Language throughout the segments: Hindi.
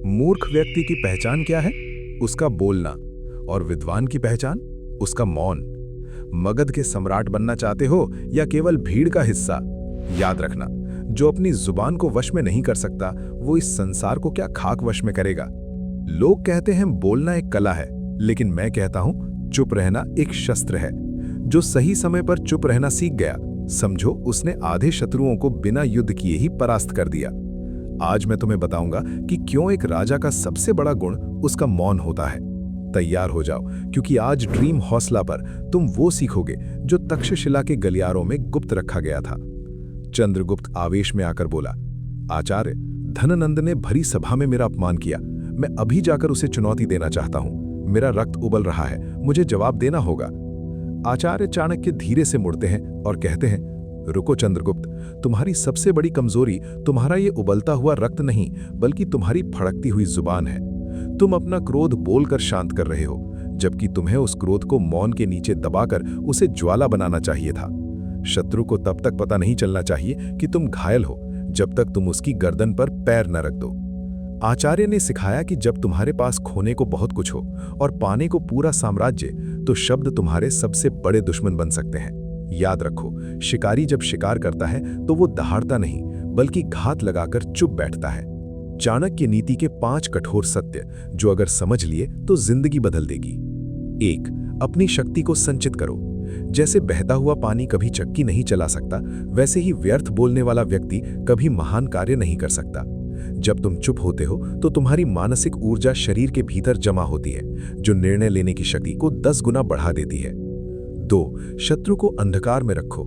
मूर्ख व्यक्ति की पहचान क्या है? उसका बोलना। और विद्वान की पहचान? उसका मौन। मगध के सम्राट बनना चाहते हो या केवल भीड़ का हिस्सा? याद रखना, जो अपनी जुबान को वश में नहीं कर सकता, वो इस संसार को क्या खाक वश में करेगा। लोग कहते हैं बोलना एक कला है, लेकिन मैं कहता हूं चुप रहना एक शस्त्र है। जो सही समय पर चुप रहना सीख गया, समझो उसने आधे शत्रुओं को बिना युद्ध किए ही परास्त कर दिया। आज मैं तुम्हें बताऊंगा कि क्यों एक राजा का सबसे बड़ा गुण उसका मौन होता है। तैयार हो जाओ, क्योंकि आज ड्रीम हौसला पर तुम वो सीखोगे जो तक्षशिला के गलियारों में गुप्त रखा गया था। चंद्रगुप्त आवेश में आकर बोला, आचार्य, धननंद ने भरी सभा में मेरा अपमान किया। मैं अभी जाकर उसे चुनौती देना चाहता हूं। मेरा रक्त उबल रहा है, मुझे जवाब देना होगा। आचार्य चाणक्य धीरे से मुड़ते हैं और कहते हैं, रुको चंद्रगुप्त, तुम्हारी सबसे बड़ी कमजोरी तुम्हारा ये उबलता हुआ रक्त नहीं, बल्कि तुम्हारी फड़कती हुई जुबान है। तुम अपना क्रोध बोलकर शांत कर रहे हो, जबकि तुम्हें उस क्रोध को मौन के नीचे दबाकर उसे ज्वाला बनाना चाहिए था। शत्रु को तब तक पता नहीं चलना चाहिए कि तुम घायल हो, जब तक तुम उसकी गर्दन पर पैर न रख दो। आचार्य ने सिखाया कि जब तुम्हारे पास खोने को बहुत कुछ हो और पाने को पूरा साम्राज्य, तो शब्द तुम्हारे सबसे बड़े दुश्मन बन सकते हैं। याद रखो, शिकारी जब शिकार करता है तो वो दहाड़ता नहीं, बल्कि घात लगाकर चुप बैठता है। चाणक्य नीति के 5 कठोर सत्य, जो अगर समझ लिए तो जिंदगी बदल देगी। 1. अपनी शक्ति को संचित करो। जैसे बहता हुआ पानी कभी चक्की नहीं चला सकता, वैसे ही व्यर्थ बोलने वाला व्यक्ति कभी महान कार्य नहीं कर सकता। जब तुम चुप होते हो तो तुम्हारी मानसिक ऊर्जा शरीर के भीतर जमा होती है, जो निर्णय लेने की शक्ति को 10 गुना बढ़ा देती है। 2. शत्रु को अंधकार में रखो।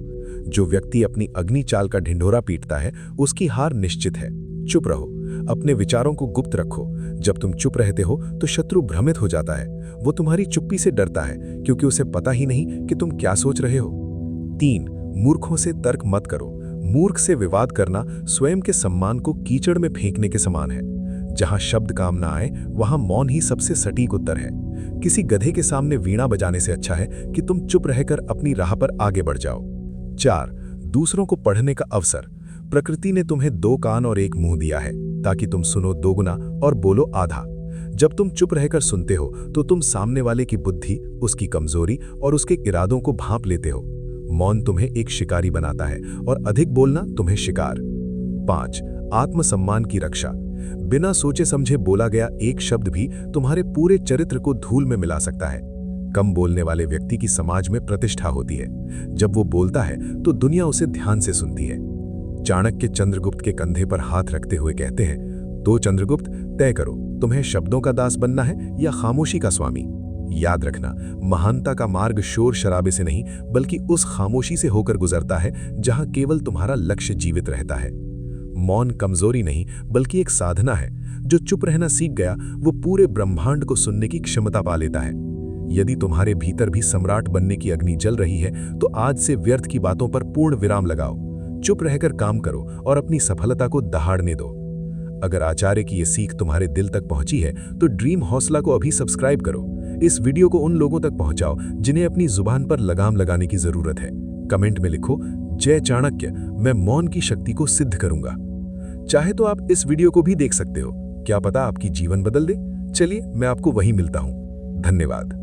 जो व्यक्ति अपनी अग्नि चाल का ढिंढोरा पीटता है, उसकी हार निश्चित है। चुप रहो, अपने विचारों को गुप्त रखो। जब तुम चुप रहते हो तो शत्रु भ्रमित हो जाता है। वो तुम्हारी चुप्पी से डरता है, क्योंकि उसे पता ही नहीं कि तुम क्या सोच रहे हो। 3. मूर्खों से तर्क मत करो। मूर्ख से विवाद करना स्वयं के सम्मान को कीचड़ में फेंकने के समान है। जहां शब्द काम ना आए, वहां मौन ही सबसे सटीक उत्तर है। किसी गधे के सामने वीणा बजाने से अच्छा है कि तुम चुप रहकर अपनी राह पर आगे बढ़ जाओ। 4. दूसरों को पढ़ने का अवसर। प्रकृति ने तुम्हें 2 कान और 1 मुंह दिया है, ताकि तुम सुनो 2 गुना और बोलो आधा। जब तुम चुप रहकर सुनते हो तो तुम सामने वाले की बुद्धि, उसकी कमजोरी और उसके इरादों को भांप लेते हो। मौन तुम्हें एक शिकारी बनाता है और अधिक बोलना तुम्हें शिकार। 5. आत्मसम्मान की रक्षा। बिना सोचे समझे बोला गया एक शब्द भी तुम्हारे पूरे चरित्र को धूल में मिला सकता है। कम बोलने वाले व्यक्ति की समाज में प्रतिष्ठा होती है। जब वो बोलता है तो दुनिया उसे ध्यान से सुनती है। चाणक्य चंद्रगुप्त के कंधे पर हाथ रखते हुए कहते हैं, तो चंद्रगुप्त, तय करो, तुम्हें शब्दों का दास बनना है या खामोशी का स्वामी। याद रखना, महानता का मार्ग शोर शराबे से नहीं, बल्कि उस खामोशी से होकर गुजरता है जहां केवल तुम्हारा लक्ष्य जीवित रहता है। मौन कमजोरी नहीं, बल्कि एक साधना है। जो चुप रहना सीख गया, वो पूरे ब्रह्मांड को सुनने की क्षमता पा लेता है। यदि तुम्हारे भीतर भी सम्राट बनने की अग्नि जल रही है, तो आज से व्यर्थ की बातों पर पूर्ण विराम लगाओ। चुप रहकर काम करो और अपनी सफलता को दहाड़ने दो। अगर आचार्य की ये सीख तुम्हारे दिल तक पहुंची है, तो ड्रीम हौसला को अभी सब्सक्राइब करो। इस वीडियो को उन लोगों तक पहुंचाओ जिन्हें अपनी जुबान पर लगाम लगाने की जरूरत है। कमेंट में लिखो, जय चाणक्य, मैं मौन की शक्ति को सिद्ध करूंगा। चाहे तो आप इस वीडियो को भी देख सकते हो। क्या पता आपकी जीवन बदल दे। चलिए, मैं आपको वहीं मिलता हूं। धन्यवाद।